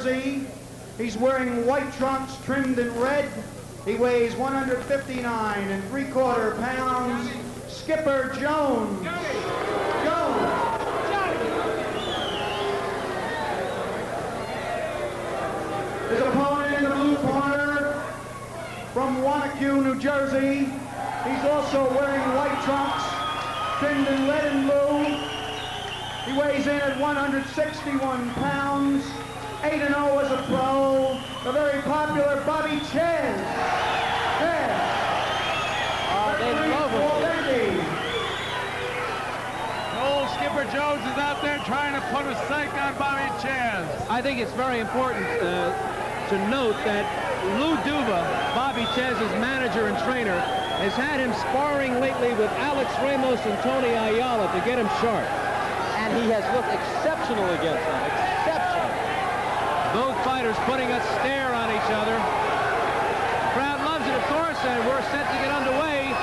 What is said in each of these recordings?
jersey. He's wearing white trunks trimmed in red. He weighs 159 3/4 pounds. Skipper Jones. His opponent in the blue corner from Wanacue, New Jersey. He's also wearing white trunks trimmed in red and blue. He weighs in at 161 pounds. 8-0 as a pro. The very popular Bobby Czyz. They love him. Old Skipper Jones is out there trying to put a psych on Bobby Czyz. I think it's very important to note that Lou Duva, Bobby Czyz's manager and trainer, has had him sparring lately with Alex Ramos and Tony Ayala to get him sharp. And he has looked exceptional against them. Exceptional. Both fighters putting a stare on each other. Crowd loves it, of course, and we're set to get underway.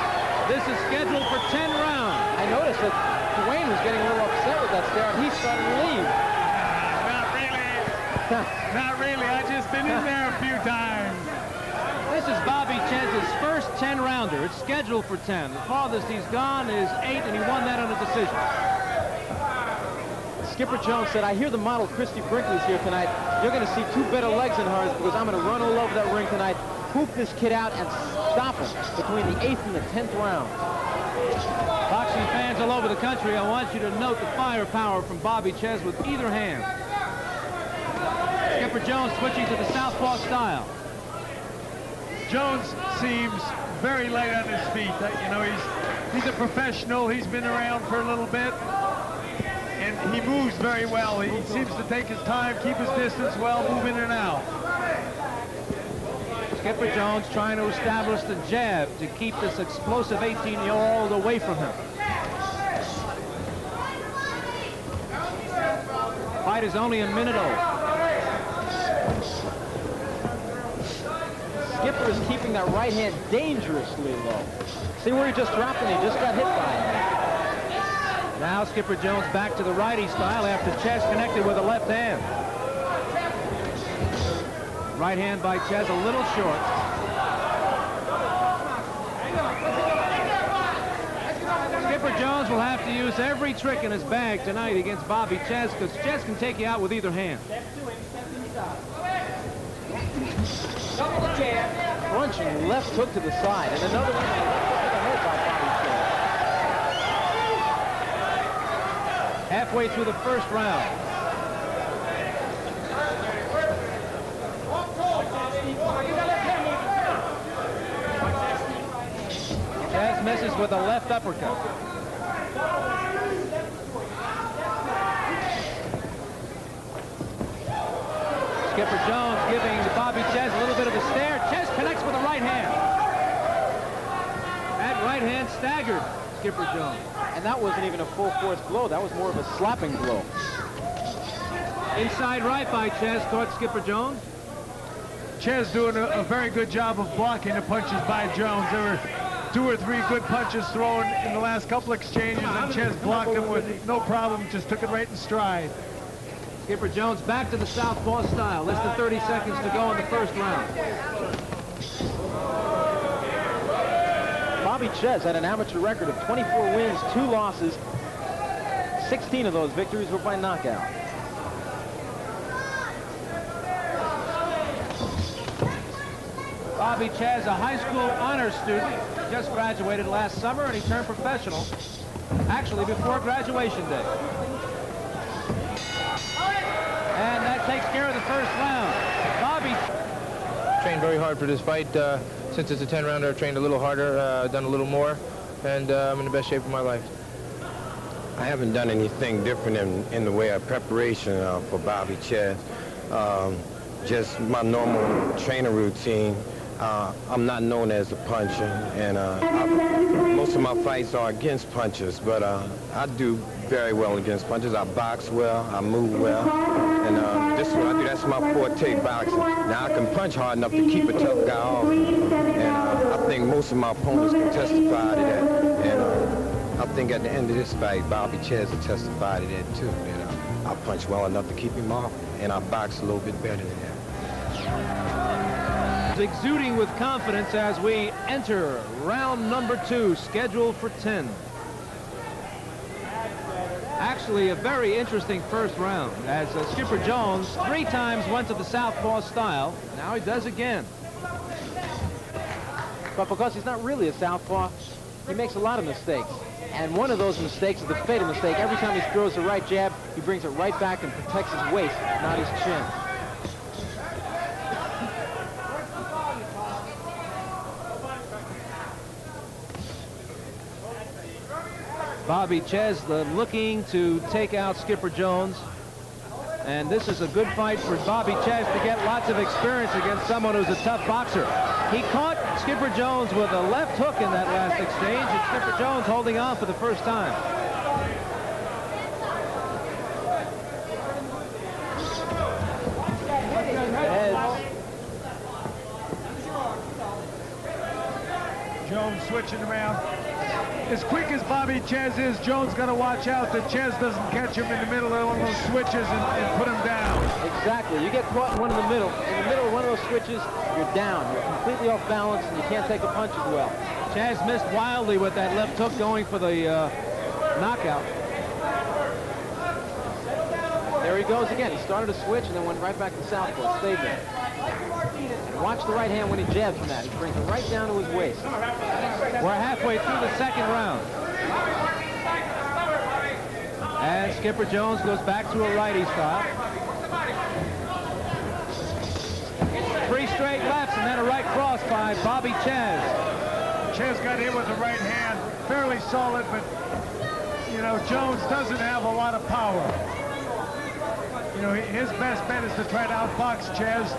This is scheduled for 10 rounds. I noticed that Dwayne was getting a little upset with that stare, and he started to leave. Not really. Not really. I just been in there a few times. This is Bobby Czyz's first 10-rounder. It's scheduled for 10. The farthest he's gone is 8, and he won that on a decision. Skipper Jones said, I hear the model Christy Brinkley's here tonight. You're going to see two better legs in hers because I'm going to run all over that ring tonight, hoop this kid out, and stop him between the 8th and the 10th round. Boxing fans all over the country, I want you to note the firepower from Bobby Czyz with either hand. Skipper Jones switching to the southpaw style. Jones seems very light on his feet. You know, he's a professional. He's been around for a little bit. And he moves very well. He seems to take his time, keep his distance well, move in and out. Skipper Jones trying to establish the jab to keep this explosive 18-year-old away from him. Fight is only a minute old. Skipper is keeping that right hand dangerously low. See where he just dropped and he just got hit by it. Now Skipper Jones back to the righty style after Czyz connected with a left hand. Right hand by Czyz a little short. Skipper Jones will have to use every trick in his bag tonight against Bobby Czyz because Czyz can take you out with either hand. Crunching left hook to the side and another one hurt by Bobby Czyz. Halfway through the first round. Czyz misses with a left uppercut. Skipper Jones giving Bobby Czyz a little bit of a stare. Czyz connects with a right hand. That right hand staggered Skipper Jones. And that wasn't even a full force blow. That was more of a slapping blow. Inside right by Czyz towards Skipper Jones. Czyz doing a very good job of blocking the punches by Jones. There were 2 or 3 good punches thrown in the last couple exchanges, and Czyz blocked them with no problem, just took it right in stride. Skipper Jones back to the southpaw style. Less than 30 seconds to go in the first round. Bobby Czyz had an amateur record of 24 wins, 2 losses. 16 of those victories were by knockout. Bobby Czyz, a high school honors student, just graduated last summer, and he turned professional, actually before graduation day. And that takes care of the first round. Bobby trained very hard for this fight. Since it's a 10-rounder, I've trained a little harder, done a little more, and I'm in the best shape of my life. I haven't done anything different in the way of preparation for Bobby Czyz. Just my normal training routine. I'm not known as a puncher, and most of my fights are against punchers, but I do very well against punchers. I box well, I move well, and this is what I do. That's my forte, boxing. Now I can punch hard enough to keep a tough guy off, and I think most of my opponents can testify to that, and I think at the end of this fight, Bobby Czyz will testify to that too. You know, I punched well enough to keep him off, and I boxed a little bit better than that. Exuding with confidence as we enter round number 2, scheduled for 10. Actually, a very interesting first round, as Skipper Jones 3 times went to the southpaw style. Now he does again. But because he's not really a southpaw, he makes a lot of mistakes. And one of those mistakes is the fatal mistake. Every time he throws the right jab, he brings it right back and protects his waist, not his chin. Bobby Czyz looking to take out Skipper Jones. And this is a good fight for Bobby Czyz to get lots of experience against someone who's a tough boxer. He caught Skipper Jones with a left hook in that last exchange, and Skipper Jones holding on for the first time. Jones switching around. As quick as Bobby Czyz is, Jones got to watch out that Czyz doesn't catch him in the middle of one of those switches and put him down. Exactly. You get caught in one in the middle of one of those switches, you're down. You're completely off balance, and you can't take a punch as well. Czyz missed wildly with that left hook going for the knockout. There he goes again. He started to switch and then went right back to southpaw. Stayed there. And watch the right hand when he jabs from that. He brings it right down to his waist. We're halfway through the second round. And Skipper Jones goes back to a righty style. 3 straight lefts and then a right cross by Bobby Czyz. Czyz got hit with the right hand, fairly solid, but you know, Jones doesn't have a lot of power. You know, his best bet is to try to outbox Czyz.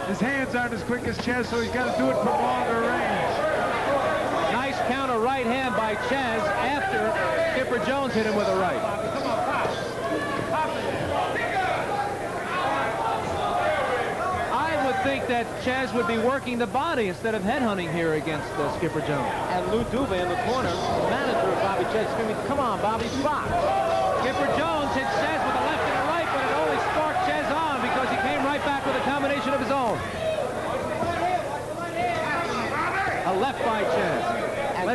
His hands aren't as quick as Czyz, so he's got to do it from longer range. Nice counter right hand by Czyz after Skipper Jones hit him with a right. I would think that Czyz would be working the body instead of headhunting here against Skipper Jones. And Lou Duva in the corner, the manager of Bobby Czyz, screaming, "Come on, Bobby, box!" Skipper Jones hit Czyz with a left and a right, but it only sparked Czyz on because he came right back with a combination of his own. A left by Czyz. And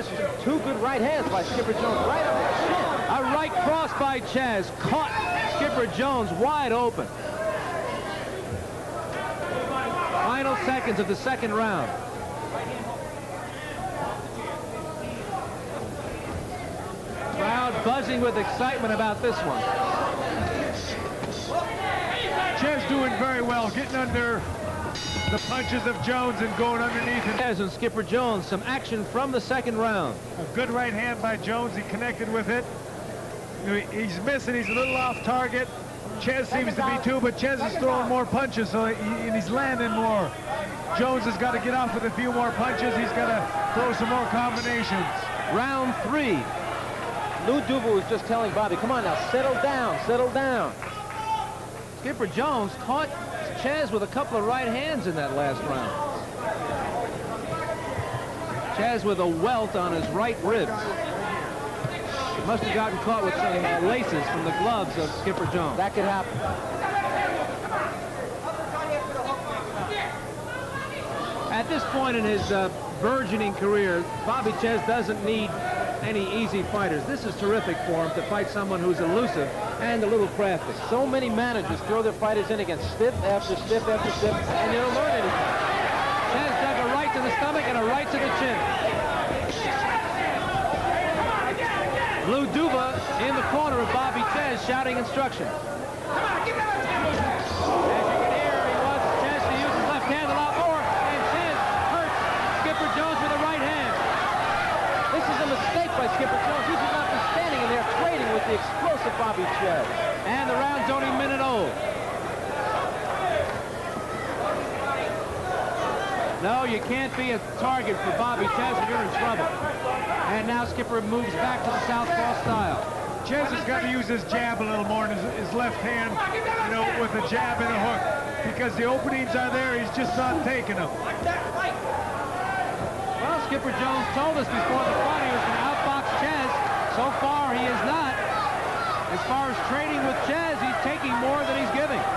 2 good right hands by Skipper Jones right on the chin. A right cross by Czyz caught Skipper Jones wide open. Final seconds of the second round. Crowd buzzing with excitement about this one. Czyz doing very well, getting under the punches of Jones and going underneath him. Czyz and Skipper Jones, some action from the second round. A good right hand by Jones. He connected with it. You know, he's missing. He's a little off target. Czyz seems to be too, but Czyz is throwing more punches, so and he's landing more. Jones has got to get off with a few more punches. He's got to throw some more combinations. Round 3. Lou Duva was just telling Bobby, "Come on now, settle down, settle down." Skipper Jones caught Czyz with a couple of right hands in that last round. Czyz with a welt on his right ribs. He must have gotten caught with some laces from the gloves of Skipper Jones. That could happen. At this point in his burgeoning career, Bobby Czyz doesn't need any easy fighters. This is terrific for him to fight someone who's elusive and a little crafty. So many managers throw their fighters in against stiff after stiff after stiff, and they don't learn anything. Czyz dug a right to the stomach and a right to the chin. Lou Duva in the corner of Bobby Czyz shouting instructions. As you can hear, he wants Czyz to use his left hand a lot more, and Czyz hurts Skipper Jones with a right hand. This is a mistake by Skipper Jones. He should not be standing in there trading with the explosive Bobby Czyz. And the round's only a minute old. No, you can't be a target for Bobby Czyz or you're in trouble. And now Skipper moves back to the southpaw style. Czyz has got to use his jab a little more in his left hand, you know, with a jab and a hook. Because the openings are there, he's just not taking them. Well, Skipper Jones told us before the fight he was going to outbox Czyz. So far, he is not. As far as trading with Czyz, he's taking more than he's giving.